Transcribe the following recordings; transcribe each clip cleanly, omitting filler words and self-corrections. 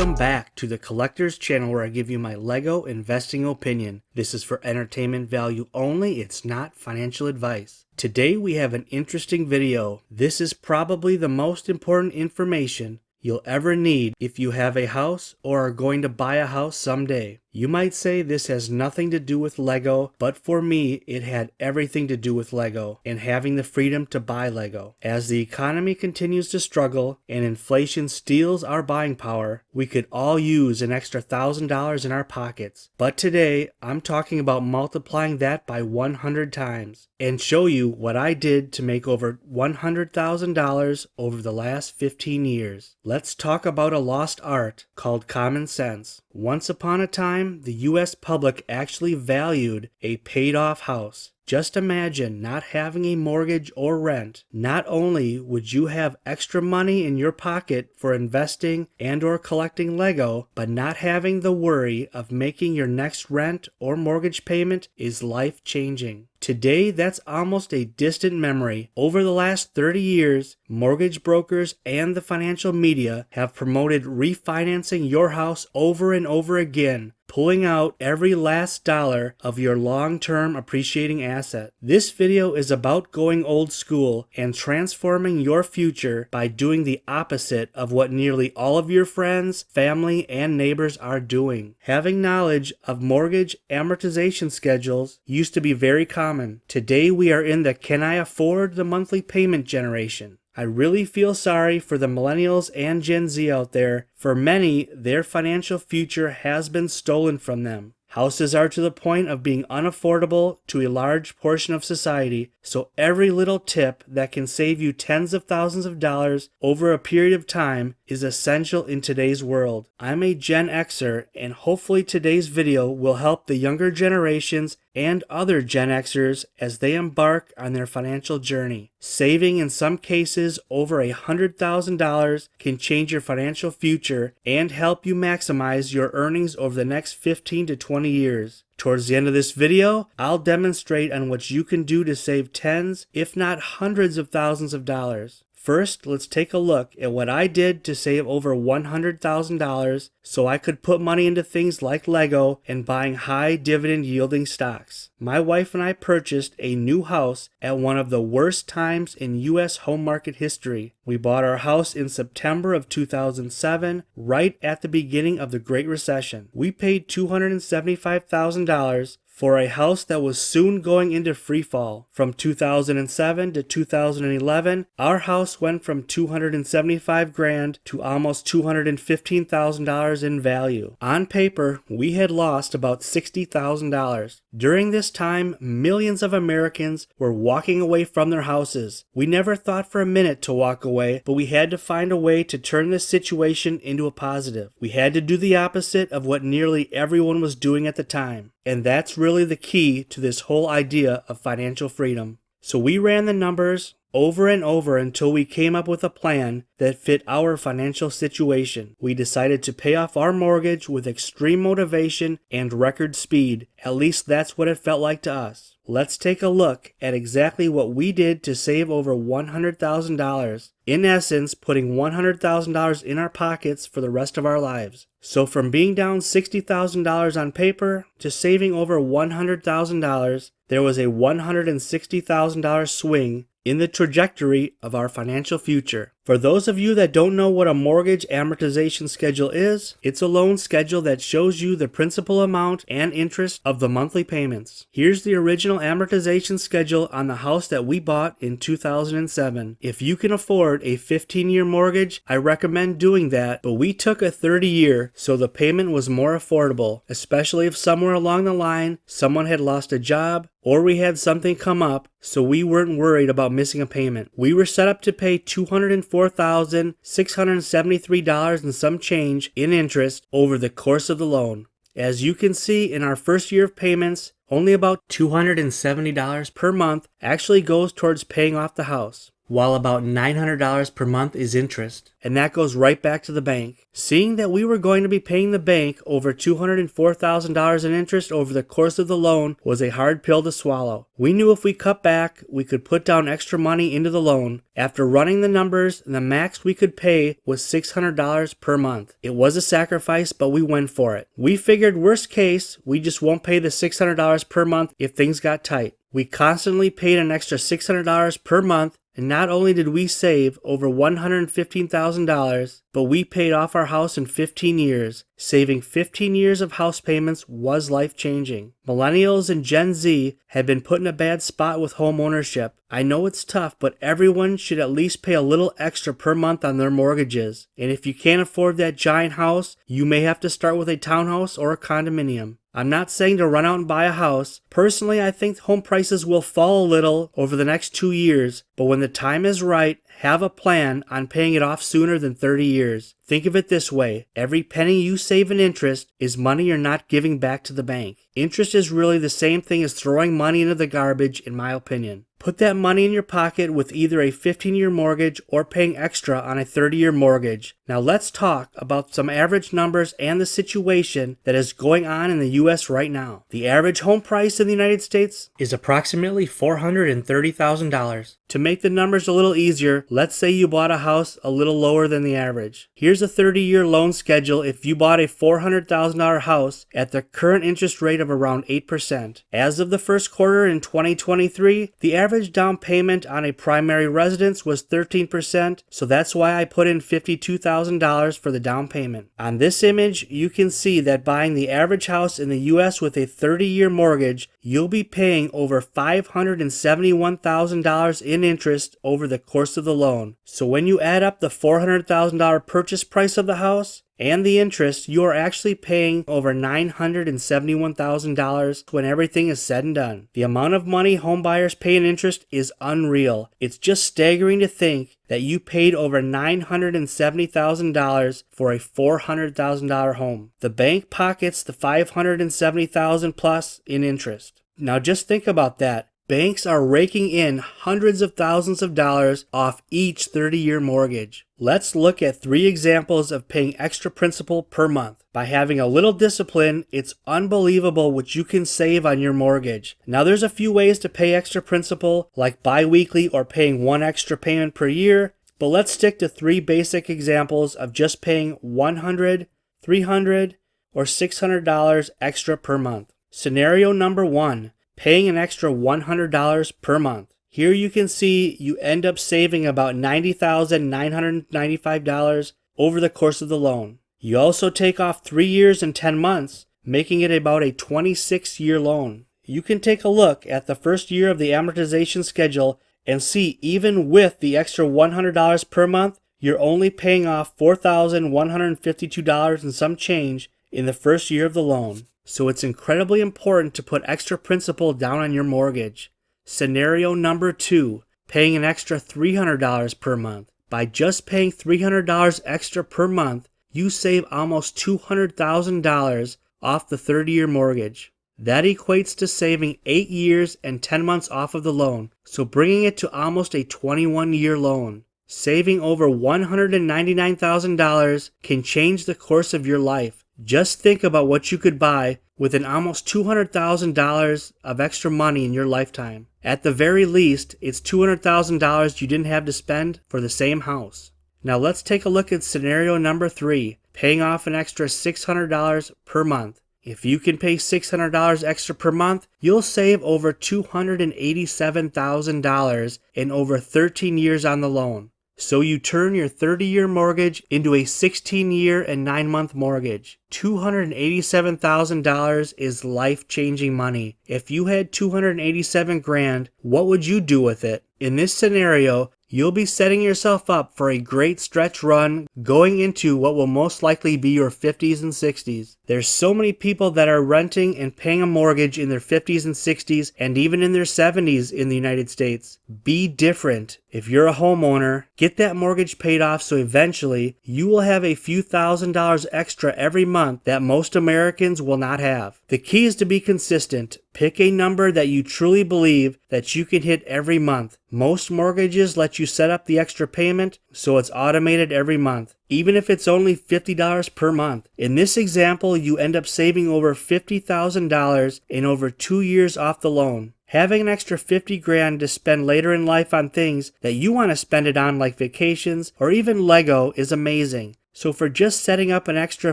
Welcome back to the Collector's channel where I give you my Lego investing opinion. This is for entertainment value only, it's not financial advice. Today we have an interesting video. This is probably the most important information you'll ever need if you have a house or are going to buy a house someday. You might say this has nothing to do with Lego, but for me, it had everything to do with Lego and having the freedom to buy Lego. As the economy continues to struggle and inflation steals our buying power, we could all use an extra $1,000 in our pockets. But today, I'm talking about multiplying that by 100 times and show you what I did to make over $100,000 over the last 15 years. Let's talk about a lost art called common sense. Once upon a time, the U.S. public actually valued a paid-off house. Just imagine not having a mortgage or rent. Not only would you have extra money in your pocket for investing and or collecting Lego, but not having the worry of making your next rent or mortgage payment is life-changing. Today, that's almost a distant memory. Over the last 30 years, mortgage brokers and the financial media have promoted refinancing your house over and over again, pulling out every last dollar of your long-term appreciating asset. This video is about going old school and transforming your future by doing the opposite of what nearly all of your friends, family, and neighbors are doing. Having knowledge of mortgage amortization schedules used to be very common. Today we are in the can I afford the monthly payment generation. I really feel sorry for the Millennials and Gen Z out there. For many, their financial future has been stolen from them. Houses are to the point of being unaffordable to a large portion of society, so every little tip that can save you tens of thousands of dollars over a period of time is essential in today's world. I'm a Gen Xer, and hopefully today's video will help the younger generations and other Gen Xers as they embark on their financial journey. Saving in some cases over $100,000 can change your financial future and help you maximize your earnings over the next 15 to 20 years. Towards the end of this video, I'll demonstrate on what you can do to save tens, if not hundreds of thousands of dollars. First, let's take a look at what I did to save over $100,000 so I could put money into things like Lego and buying high dividend yielding stocks. My wife and I purchased a new house at one of the worst times in U.S. home market history. We bought our house in September of 2007, right at the beginning of the Great Recession. We paid $275,000 for a house that was soon going into free fall. From 2007 to 2011, our house went from $275,000 to almost $215,000 in value. On paper, we had lost about $60,000. During this time, millions of Americans were walking away from their houses. We never thought for a minute to walk away, but we had to find a way to turn this situation into a positive. We had to do the opposite of what nearly everyone was doing at the time. And that's really the key to this whole idea of financial freedom. So we ran the numbers over and over until we came up with a plan that fit our financial situation. We decided to pay off our mortgage with extreme motivation and record speed. At least that's what it felt like to us. Let's take a look at exactly what we did to save over $100,000. In essence, putting $100,000 in our pockets for the rest of our lives. So from being down $60,000 on paper to saving over $100,000, there was a $160,000 swing in the trajectory of our financial future. For those of you that don't know what a mortgage amortization schedule is, it's a loan schedule that shows you the principal amount and interest of the monthly payments. Here's the original amortization schedule on the house that we bought in 2007. If you can afford a 15-year mortgage, I recommend doing that, but we took a 30-year so the payment was more affordable, especially if somewhere along the line someone had lost a job or we had something come up, so we weren't worried about missing a payment. We were set up to pay $204,673 and some change in interest over the course of the loan. As you can see, in our first year of payments, only about $270 per month actually goes towards paying off the house. while about $900 per month is interest. And that goes right back to the bank. Seeing that we were going to be paying the bank over $204,000 in interest over the course of the loan was a hard pill to swallow. We knew if we cut back, we could put down extra money into the loan. After running the numbers, the max we could pay was $600 per month. It was a sacrifice, but we went for it. We figured worst case, we just won't pay the $600 per month if things got tight. We constantly paid an extra $600 per month, and not only did we save over $115,000, but we paid off our house in 15 years. Saving 15 years of house payments was life-changing. Millennials and Gen Z have been put in a bad spot with home ownership. I know it's tough, but everyone should at least pay a little extra per month on their mortgages. And if you can't afford that giant house, you may have to start with a townhouse or a condominium. I'm not saying to run out and buy a house. Personally, I think home prices will fall a little over the next 2 years, but when the time is right, have a plan on paying it off sooner than 30 years. Think of it this way. Every penny you save in interest is money you're not giving back to the bank. Interest is really the same thing as throwing money into the garbage, in my opinion. Put that money in your pocket with either a 15-year mortgage or paying extra on a 30-year mortgage. Now let's talk about some average numbers and the situation that is going on in the U.S. right now. The average home price in the United States is approximately $430,000. To make the numbers a little easier, let's say you bought a house a little lower than the average. Here's a 30-year loan schedule if you bought a $400,000 house at the current interest rate of around 8%. As of the first quarter in 2023, the average down payment on a primary residence was 13%, so that's why I put in $52,000 for the down payment. On this image, you can see that buying the average house in the U.S. with a 30-year mortgage, you'll be paying over $571,000 in interest over the course of the loan. So when you add up the $400,000 purchase price of the house and the interest, you are actually paying over $971,000 when everything is said and done. The amount of money home buyers pay in interest is unreal. It's just staggering to think that you paid over $970,000 for a $400,000 home. The bank pockets the $570,000 plus in interest. Now just think about that. Banks are raking in hundreds of thousands of dollars off each 30-year mortgage. Let's look at 3 examples of paying extra principal per month. By having a little discipline, it's unbelievable what you can save on your mortgage. Now there's a few ways to pay extra principal, like bi-weekly or paying 1 extra payment per year, but let's stick to 3 basic examples of just paying $100, $300, or $600 extra per month. Scenario number 1. Paying an extra $100 per month. Here you can see you end up saving about $90,995 over the course of the loan. You also take off 3 years and 10 months, making it about a 26-year loan. You can take a look at the first year of the amortization schedule and see even with the extra $100 per month, you're only paying off $4,152 and some change in the first year of the loan. So it's incredibly important to put extra principal down on your mortgage. Scenario number 2, paying an extra $300 per month. By just paying $300 extra per month, you save almost $200,000 off the 30-year mortgage. That equates to saving 8 years and 10 months off of the loan, so bringing it to almost a 21-year loan. Saving over $199,000 can change the course of your life. Just think about what you could buy with an almost $200,000 of extra money in your lifetime. At the very least, it's $200,000 you didn't have to spend for the same house. Now let's take a look at scenario number 3, paying off an extra $600 per month. If you can pay $600 extra per month, you'll save over $287,000 in over 13 years on the loan. So you turn your 30-year mortgage into a 16-year and 9-month mortgage. $287,000 is life-changing money. If you had $287,000, what would you do with it? In this scenario, you'll be setting yourself up for a great stretch run going into what will most likely be your 50s and 60s. There's so many people that are renting and paying a mortgage in their 50s and 60s and even in their 70s in the United States. Be different. If you're a homeowner, get that mortgage paid off so eventually you will have a few $1,000s extra every month that most Americans will not have. The key is to be consistent. Pick a number that you truly believe that you can hit every month. Most mortgages let you set up the extra payment so it's automated every month, even if it's only $50 per month. In this example, you end up saving over $50,000 in over 2 years off the loan. Having an extra 50 grand to spend later in life on things that you want to spend it on, like vacations or even Lego, is amazing. So for just setting up an extra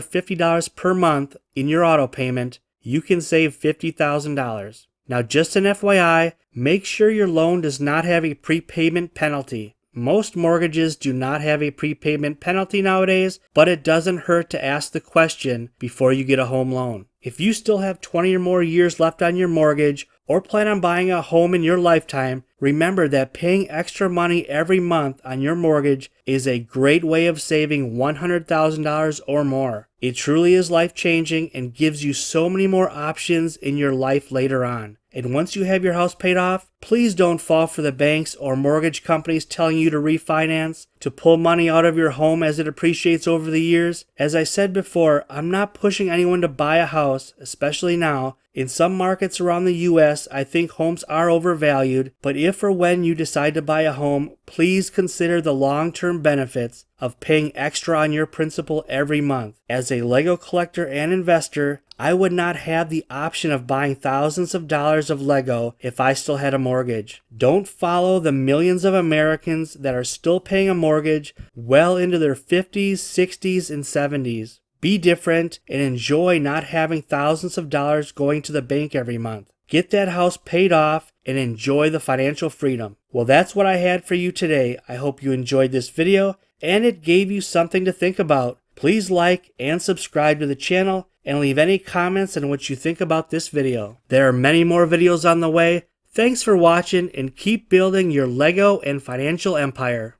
$50 per month in your auto payment, you can save $50,000. Now, just an FYI, make sure your loan does not have a prepayment penalty. Most mortgages do not have a prepayment penalty nowadays, but it doesn't hurt to ask the question before you get a home loan. If you still have 20 or more years left on your mortgage or plan on buying a home in your lifetime, remember that paying extra money every month on your mortgage is a great way of saving $100,000 or more. It truly is life-changing and gives you so many more options in your life later on. And once you have your house paid off, please don't fall for the banks or mortgage companies telling you to refinance, to pull money out of your home as it appreciates over the years. As I said before, I'm not pushing anyone to buy a house, especially now. In some markets around the U.S., I think homes are overvalued, but if or when you decide to buy a home, please consider the long-term benefits of paying extra on your principal every month. As a Lego collector and investor, I would not have the option of buying thousands of dollars of Lego if I still had a mortgage. Don't follow the millions of Americans that are still paying a mortgage well into their 50s, 60s, and 70s. Be different and enjoy not having thousands of dollars going to the bank every month. Get that house paid off and enjoy the financial freedom. Well, that's what I had for you today. I hope you enjoyed this video and it gave you something to think about. Please like and subscribe to the channel and leave any comments on what you think about this video. There are many more videos on the way. Thanks for watching and keep building your Lego and financial empire.